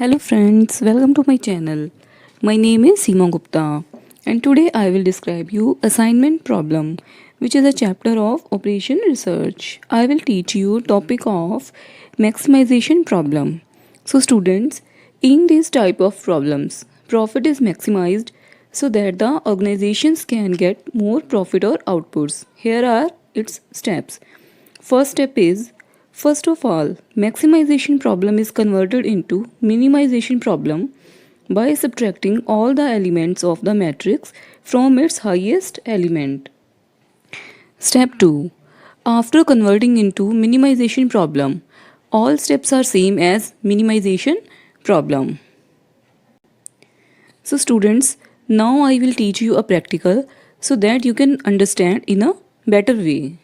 Hello friends, welcome to my channel. My name is Seema Gupta and today I will describe you assignment problem which is a chapter of operation research. I will teach you topic of maximization problem. So students, in this type of problems, profit is maximized so that the organizations can get more profit or outputs. Here are its steps. First step is, first of all, maximization problem is converted into minimization problem by subtracting all the elements of the matrix from its highest element. Step 2. After converting into minimization problem, all steps are same as minimization problem. So students, now I will teach you a practical so that you can understand in a better way.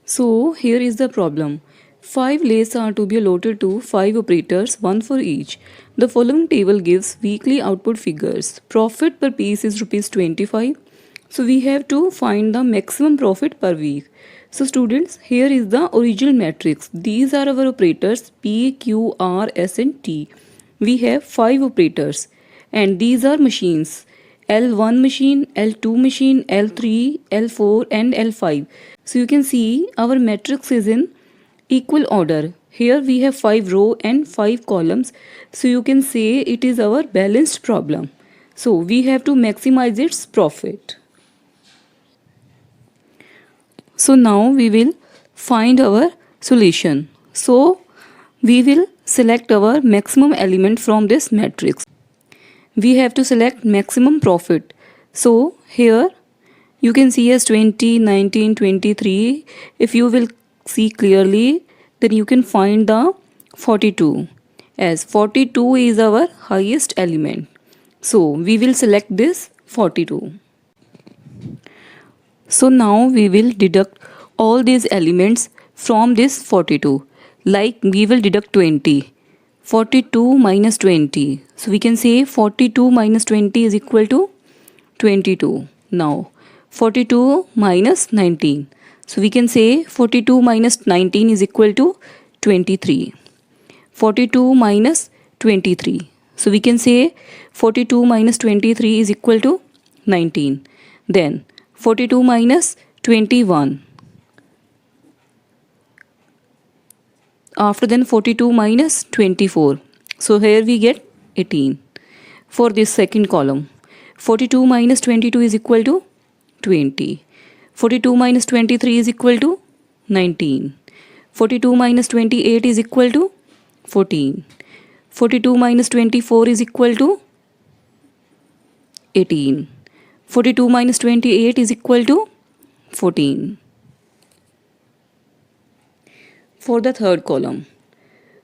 So here is the problem. 5 lists are to be allotted to 5 operators, one for each. The following table gives weekly output figures. Profit per piece is rupees 25. So we have to find the maximum profit per week. So students, here is the original matrix. These are our operators P, Q, R, S and T. We have 5 operators and these are machines. L1 machine, L2 machine, L3, L4 and L5. So you can see our matrix is in equal order. Here we have 5 row and 5 columns. So you can say it is our balanced problem. So we have to maximize its profit. So now we will find our solution. So we will select our maximum element from this matrix. We have to select maximum profit. So here you can see as 20, 19, 23. If you will see clearly, then you can find the 42 as 42 is our highest element. So we will select this 42. So now we will deduct all these elements from this 42. Like we will deduct 20. 42 minus 20. So we can say 42 minus 20 is equal to 22. Now 42 minus 19. So we can say 42 minus 19 is equal to 23. 42 minus 23. So we can say 42 minus 23 is equal to 19. Then 42 minus 21. After then 42 minus 24. So here we get 18 for this second column. 42 minus 22 is equal to 20. 42 minus 23 is equal to 19. 42 minus 28 is equal to 14. 42 minus 24 is equal to 18. 42 minus 28 is equal to 14. For the third column,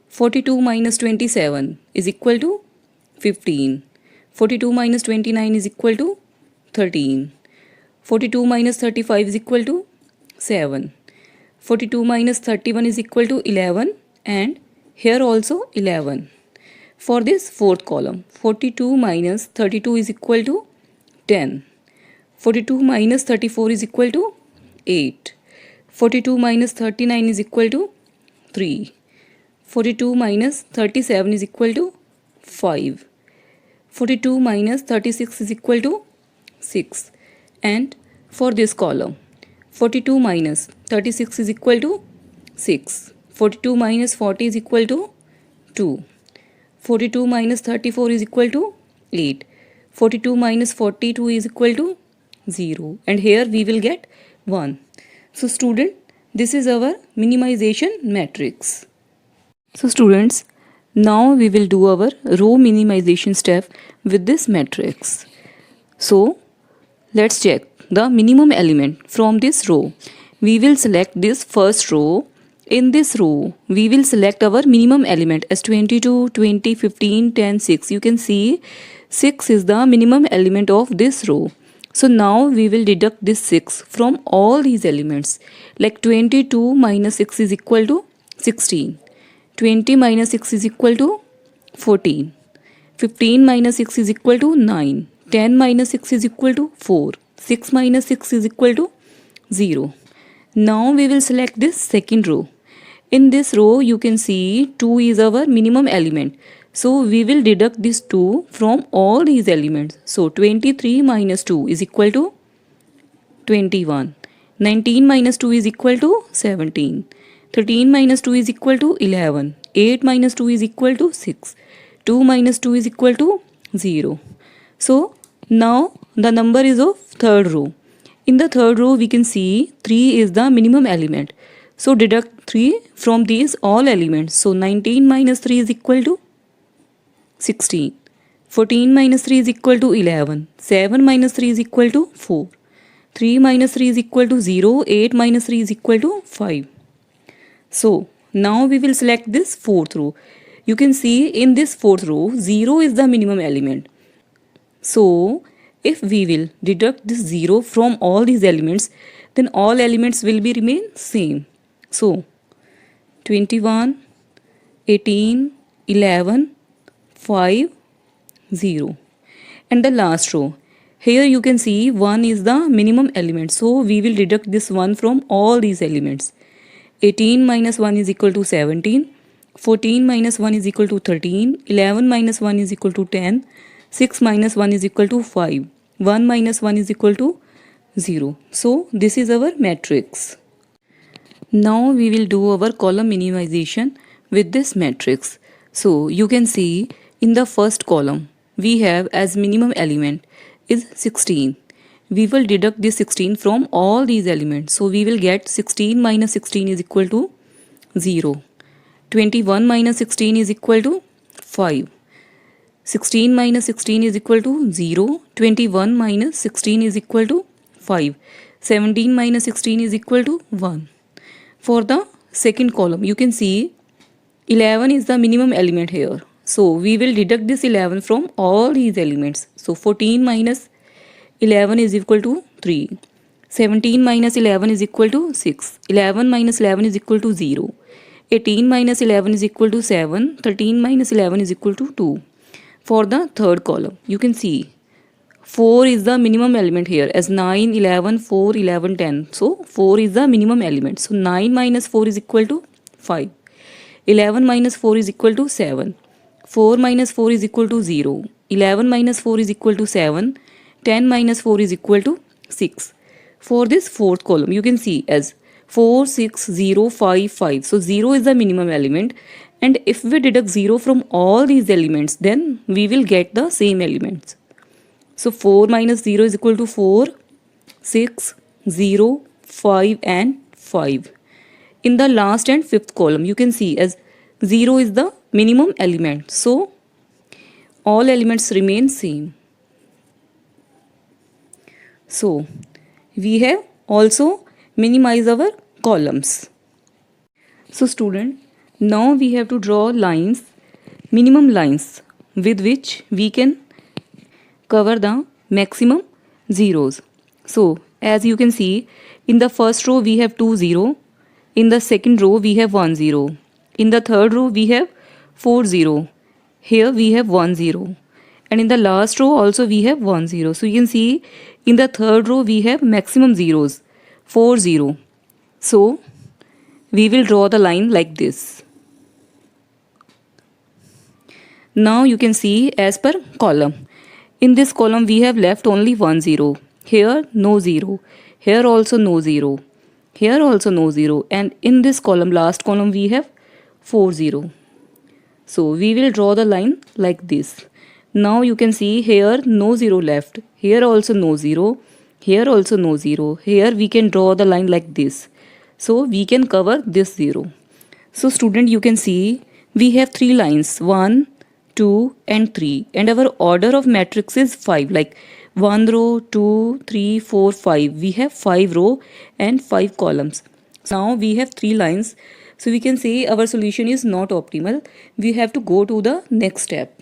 42 minus 27 is equal to 15. 42 minus 29 is equal to 13. 42 minus 35 is equal to 7. 42 minus 31 is equal to 11 and here also 11. For this fourth column, 42 minus 32 is equal to 10. 42 minus 34 is equal to 8. 42 minus 39 is equal to 3. 42 minus 37 is equal to 5. 42 minus 36 is equal to 6. And for this column, 42 minus 36 is equal to 6. 42 minus 40 is equal to 2. 42 minus 34 is equal to 8. 42 minus 42 is equal to 0. And here we will get 1. So student, this is our minimization matrix. So students, now we will do our row minimization step with this matrix. So let's check the minimum element from this row. We will select this first row. In this row, we will select our minimum element as 22, 20, 15, 10, 6. You can see 6 is the minimum element of this row. So now we will deduct this 6 from all these elements. Like 22 minus 6 is equal to 16. 20 minus 6 is equal to 14. 15 minus 6 is equal to 9. 10 minus 6 is equal to 4. 6 minus 6 is equal to 0. Now we will select this second row. In this row you can see 2 is our minimum element. So we will deduct this 2 from all these elements. So 23 minus 2 is equal to 21. 19 minus 2 is equal to 17. 13 minus 2 is equal to 11. 8 minus 2 is equal to 6. 2 minus 2 is equal to 0. So now the number is of third row. In the third row we can see 3 is the minimum element. So deduct 3 from these all elements. So 19 minus 3 is equal to 16. 14 minus 3 is equal to 11. 7 minus 3 is equal to 4. 3 minus 3 is equal to 0. 8 minus 3 is equal to 5. So now we will select this fourth row. You can see in this fourth row 0 is the minimum element. So if we will deduct this 0 from all these elements, then all elements will be remain same. So 21, 18, 11, 5, 0. And the last row. Here you can see 1 is the minimum element. So we will deduct this 1 from all these elements. 18 minus 1 is equal to 17. 14 minus 1 is equal to 13. 11 minus 1 is equal to 10. 6 minus 1 is equal to 5. 1 minus 1 is equal to 0. So this is our matrix. Now we will do our column minimization with this matrix. So you can see in the first column we have as minimum element is 16. We will deduct this 16 from all these elements. So we will get 16 minus 16 is equal to 0. 21 minus 16 is equal to 5. 16 minus 16 is equal to 0. 21 minus 16 is equal to 5. 17 minus 16 is equal to 1. For the second column, you can see 11 is the minimum element here. So we will deduct this 11 from all these elements. So 14 minus 11 is equal to 3. 17 minus 11 is equal to 6. 11 minus 11 is equal to 0. 18 minus 11 is equal to 7. 13 minus 11 is equal to 2. For the third column, you can see 4 is the minimum element here as 9, 11, 4, 11, 10. So 4 is the minimum element. So 9 minus 4 is equal to 5. 11 minus 4 is equal to 7. 4 minus 4 is equal to 0. 11 minus 4 is equal to 7. 10 minus 4 is equal to 6. For this fourth column, you can see as 4, 6, 0, 5, 5. So 0 is the minimum element. And if we deduct 0 from all these elements, then we will get the same elements. So 4 minus 0 is equal to 4, 6, 0, 5 and 5. In the last and fifth column, you can see as 0 is the minimum element. So all elements remain same. So we have also minimized our columns. So student, now we have to draw lines, minimum lines with which we can cover the maximum zeros. So as you can see, in the first row we have 2 0. In the second row we have 1 0. In the third row we have 4 0. Here we have 1 0. And in the last row also we have 1 0. So you can see in the third row we have maximum zeros, 4 0. So we will draw the line like this. Now you can see as per column. In this column we have left only 1 0. Here no 0. Here also no 0. Here also no 0. And in this column, last column, we have 4 0. So we will draw the line like this. Now you can see here no 0 left. Here also no 0. Here also no 0. Here we can draw the line like this. So we can cover this 0. So student, you can see we have 3 lines, 1, 2 and 3. And our order of matrix is 5, like 1 row, 2, 3, 4, 5. We have 5 row and 5 columns. Now we have 3 lines. So we can say our solution is not optimal. We have to go to the next step.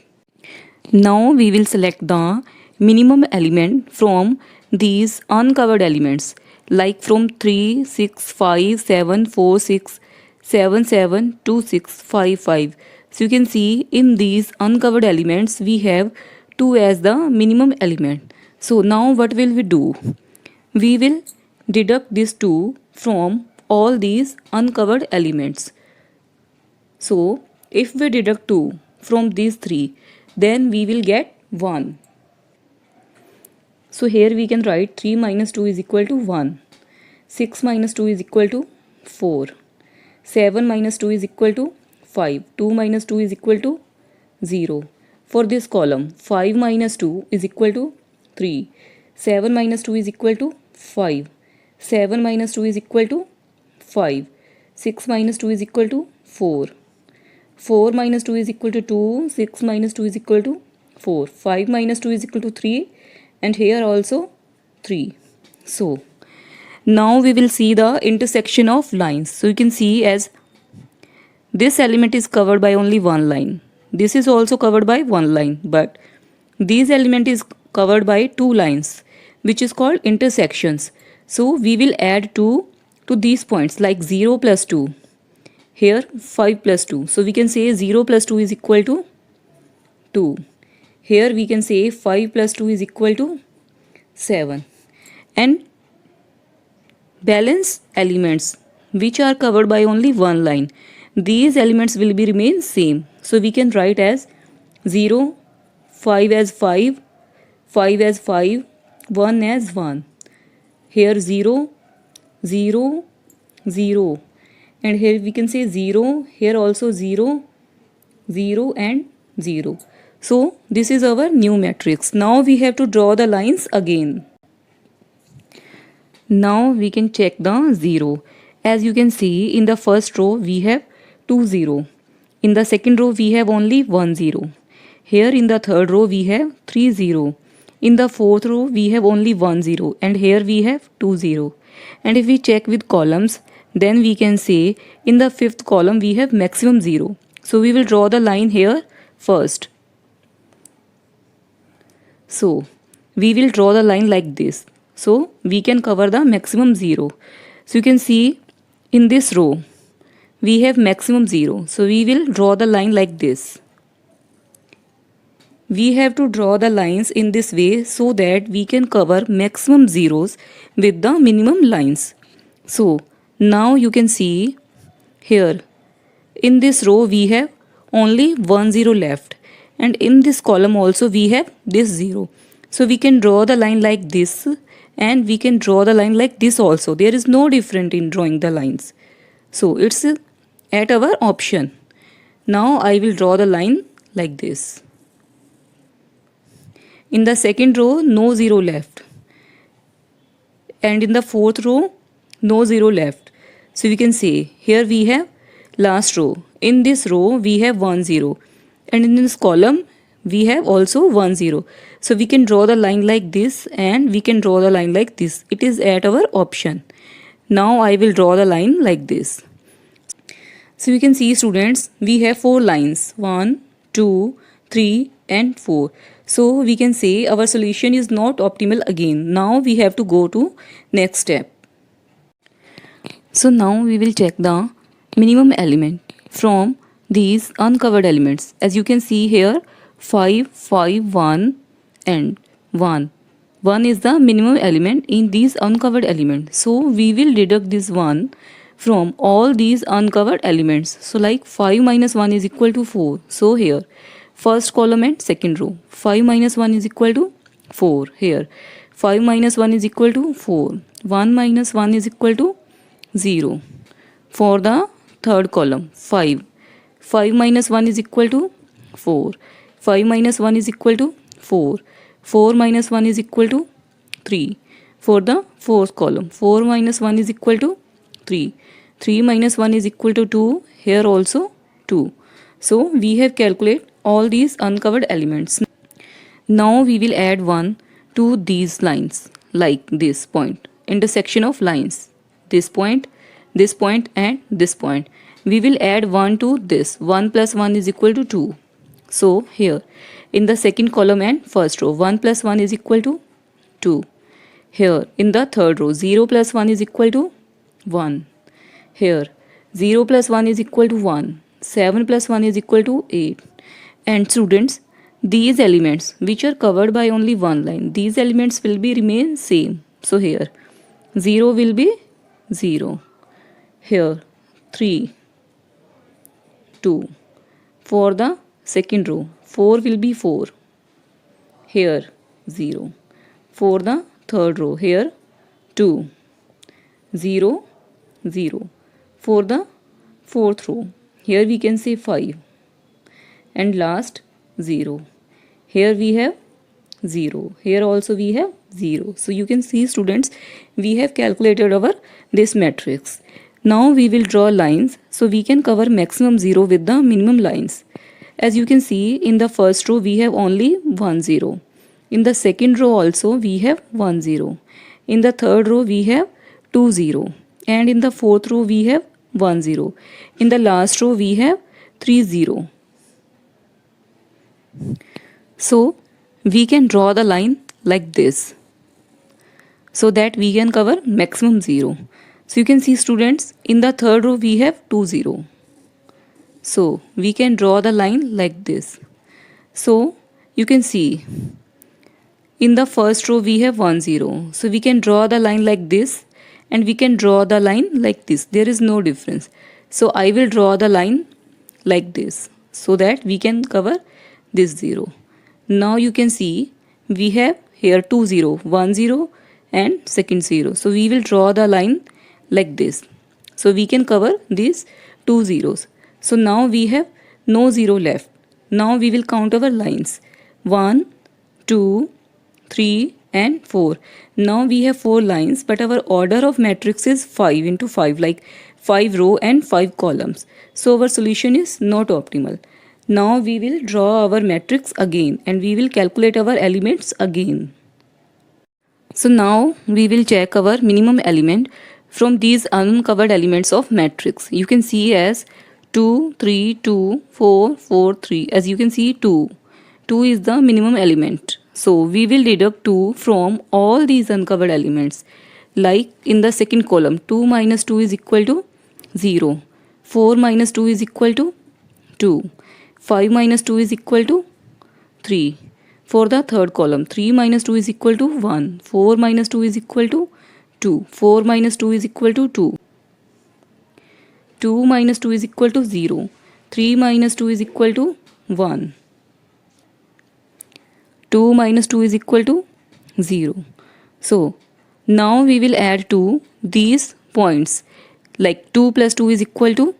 Now we will select the minimum element from these uncovered elements, like from 3, 6, 5, 7, 4, 6, 7, 7, 2, 6, 5, 5. So you can see in these uncovered elements we have 2 as the minimum element. So now what will we do? We will deduct this 2 from all these uncovered elements. So if we deduct 2 from these 3, then we will get 1. So here we can write 3 minus 2 is equal to 1. 6 minus 2 is equal to 4. 7 minus 2 is equal to 5. 2 minus 2 is equal to 0. For this column, 5 minus 2 is equal to 3. 7 minus 2 is equal to 5. 7 minus 2 is equal to 5. 6 minus 2 is equal to 4. 4 minus 2 is equal to 2. 6 minus 2 is equal to 4. 5 minus 2 is equal to 3. And here also 3. So now we will see the intersection of lines. So you can see as this element is covered by only one line. This is also covered by one line. But this element is covered by two lines, which is called intersections. So we will add 2 to these points, like 0 plus 2. Here 5 plus 2. So we can say 0 plus 2 is equal to 2. Here we can say 5 plus 2 is equal to 7. And balance elements which are covered by only one line, these elements will be remain same. So we can write as 0, 5 as 5, 5 as 5, 1 as 1. Here 0, 0, 0. And here we can say 0, here also 0, 0 and 0. So this is our new matrix. Now we have to draw the lines again. Now we can check the 0. As you can see, in the first row we have 2 0. In the second row we have only 1 0. Here in the third row we have 3 0. In the fourth row we have only 1 0. And here we have 2 0. And if we check with columns, then we can say in the fifth column we have maximum 0. So we will draw the line here first. So we will draw the line like this. So we can cover the maximum 0. So you can see in this row we have maximum 0. So we will draw the line like this. We have to draw the lines in this way so that we can cover maximum zeros with the minimum lines. So now you can see here in this row we have only 1 0 left, and in this column also we have this 0. So we can draw the line like this, and we can draw the line like this also. There is no difference in drawing the lines. So it's at our option. Now I will draw the line like this. In the second row no 0 left, and in the fourth row no 0 left. So we can say here we have last row. In this row we have 1 0, and in this column we have also 1 0. So we can draw the line like this, and we can draw the line like this. It is at our option. Now I will draw the line like this. So you can see, students, we have 4 lines, 1, 2, 3 and 4. So we can say our solution is not optimal again. Now we have to go to next step. So now we will check the minimum element from these uncovered elements. As you can see here, 5, 5, 1 and 1. 1 is the minimum element in these uncovered elements. So we will deduct this 1 from all these uncovered elements. So like 5 minus 1 is equal to 4. So here first column and second row, 5 minus 1 is equal to 4. Here 5 minus 1 is equal to 4. 1 minus 1 is equal to 0. For the third column, 5. 5 minus 1 is equal to 4. 5 minus 1 is equal to 4. 4 minus 1 is equal to 3. For the fourth column, 4 minus 1 is equal to 3. 3 minus 1 is equal to 2. Here also 2. So we have calculated all these uncovered elements. Now we will add 1 to these lines, like this point, intersection of lines. This point and this point. We will add 1 to this. 1 plus 1 is equal to 2. So here in the second column and first row, 1 plus 1 is equal to 2. Here in the third row, 0 plus 1 is equal to 1. Here 0 plus 1 is equal to 1. 7 plus 1 is equal to 8. And students, these elements which are covered by only one line, these elements will be remain same. So here 0 will be 0. Here 3, 2. For the second row, 4 will be 4. Here 0. For the third row, here 2. 0, 0. For the fourth row, here we can say 5. And last 0. Here we have 0. Here also we have 0. So you can see, students, we have calculated our this matrix. Now we will draw lines so we can cover maximum 0 with the minimum lines. As you can see, in the first row we have only 1 0. In the second row also we have 1 0. In the third row we have 2 0. And in the fourth row we have 1 0. In the last row we have 3 0. So we can draw the line like this so that we can cover maximum 0. So you can see, students, in the third row we have 2 0. So we can draw the line like this. So you can see, in the first row we have 1 0. So we can draw the line like this and we can draw the line like this. There is no difference. So I will draw the line like this so that we can cover this 0. Now you can see we have here 2 0, 1 0 and second 0. So we will draw the line like this. So we can cover these 2 zeros. So now we have no 0 left. Now we will count our lines. 1, 2, 3 and 4. Now we have 4 lines, but our order of matrix is 5 into 5, like 5 row and 5 columns. So our solution is not optimal. Now we will draw our matrix again and we will calculate our elements again. So now we will check our minimum element from these uncovered elements of matrix. You can see as 2, 3, 2, 4, 4, 3. As you can see, 2. 2 is the minimum element. So we will deduct 2 from all these uncovered elements. Like in the second column, 2 minus 2 is equal to 0. 4 minus 2 is equal to 2. 5 minus 2 is equal to 3. For the third column, 3 minus 2 is equal to 1. 4 minus 2 is equal to 2. 4 minus 2 is equal to 2. 2 minus 2 is equal to 0. 3 minus 2 is equal to 1. 2 minus 2 is equal to 0. So now we will add to these points, like 2 plus 2 is equal to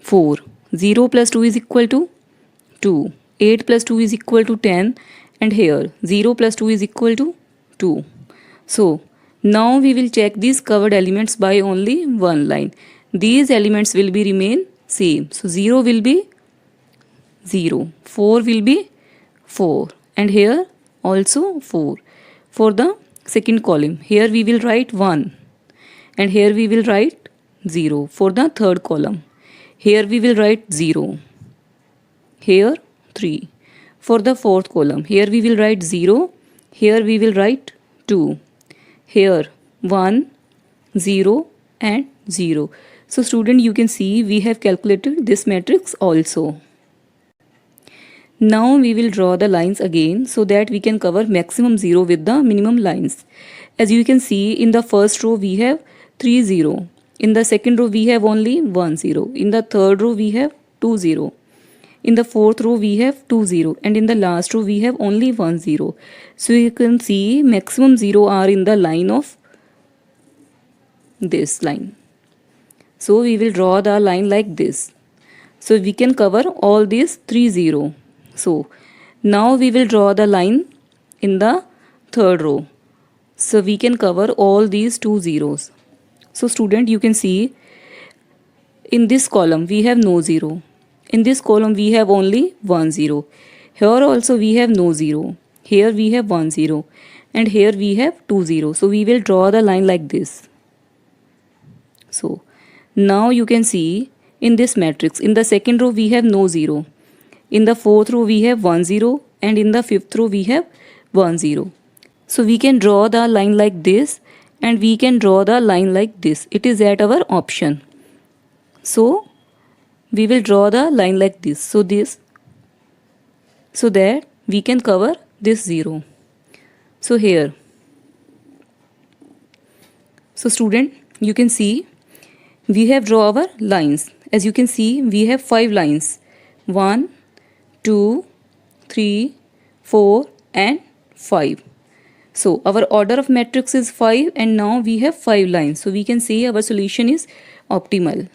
4. 0 plus 2 is equal to 2. 8 plus 2 is equal to 10. And here 0 plus 2 is equal to 2. So now we will check these covered elements by only one line. These elements will be remain same. So 0 will be 0. 4 will be 4. And here also 4. For the second column, here we will write 1. And here we will write 0. For the third column, here we will write 0. Here 3. For the fourth column, here we will write 0. Here we will write 2. Here 1, 0 and 0. So student, you can see we have calculated this matrix also. Now we will draw the lines again so that we can cover maximum 0 with the minimum lines. As you can see, in the first row we have 3 0. In the second row we have only 1 0. In the third row we have 2 0. In the fourth row we have 2 0. And in the last row we have only 1 0. So you can see maximum 0 are in the line of this line. So we will draw the line like this. So we can cover all these 3 0. So now we will draw the line in the third row. So we can cover all these 2 zeros. So student, you can see in this column we have no 0. In this column we have only 1 0. Here also we have no 0. Here we have 1 0. And here we have 2 0. So we will draw the line like this. So now you can see in this matrix, in the second row we have no 0. In the fourth row we have 1 0. And in the fifth row we have 1 0. So we can draw the line like this. And we can draw the line like this. It is at our option. So we will draw the line like this. So that we can cover this 0. So here. So student, you can see we have drawn our lines As you can see, we have 5 lines. 1, 2, 3, 4 and 5. So our order of matrix is 5 and now we have 5 lines. So we can say our solution is optimal.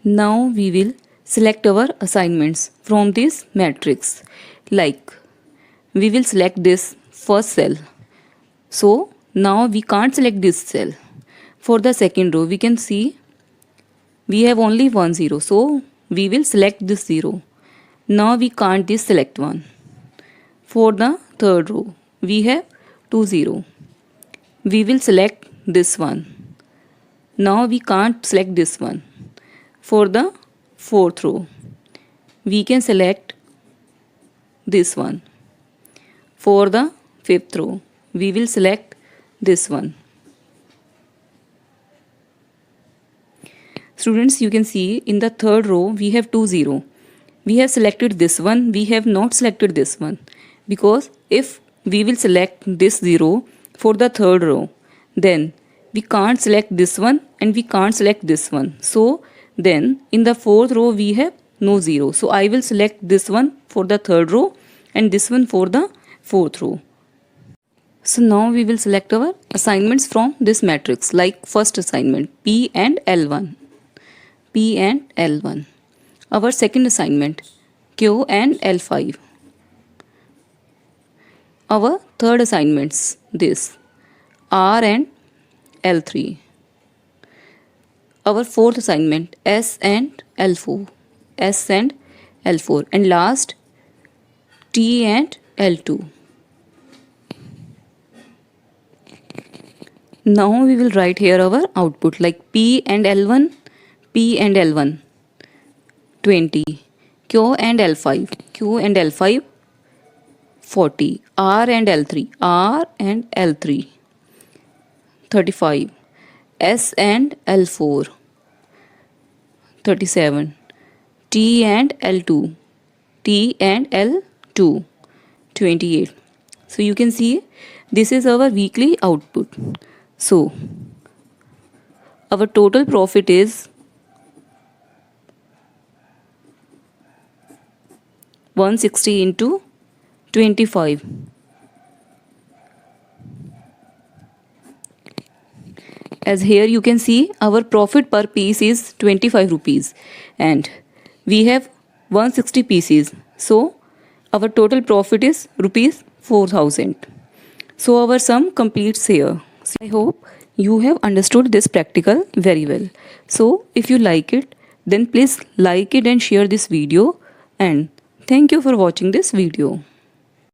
Now we will select our assignments from this matrix. Like we will select this first cell. So now we can't select this cell. For the second row, we can see we have only one 0. So we will select this 0. Now we can't select one. For the third row, we have 2 0. We will select this one. Now we can't select this one. For the fourth row, we can select this one. For the fifth row, we will select this one. Students, you can see in the third row we have 2 0. We have selected this one, we have not selected this one, because if we will select this 0 for the third row, then we can't select this one and we can't select this one. So then in the fourth row we have no 0. So I will select this one for the third row and this one for the fourth row. So now we will select our assignments from this matrix, like first assignment P and L1. P and L1. Our second assignment Q and L5. Our third assignments this R and L3. Our fourth assignment S and L4. S and L4. And last T and L2. Now we will write here our output, like P and L1, P and L1 20, Q and L5, Q and L5 40, R and L3 35, S and L4 37, T and L2 28. So you can see this is our weekly output. So our total profit is 160 into 25. As here you can see our profit per piece is 25 rupees and we have 160 pieces. So our total profit is rupees 4000. So our sum completes here. So I hope you have understood this practical very well. So if you like it, then please like it and share this video, and thank you for watching this video.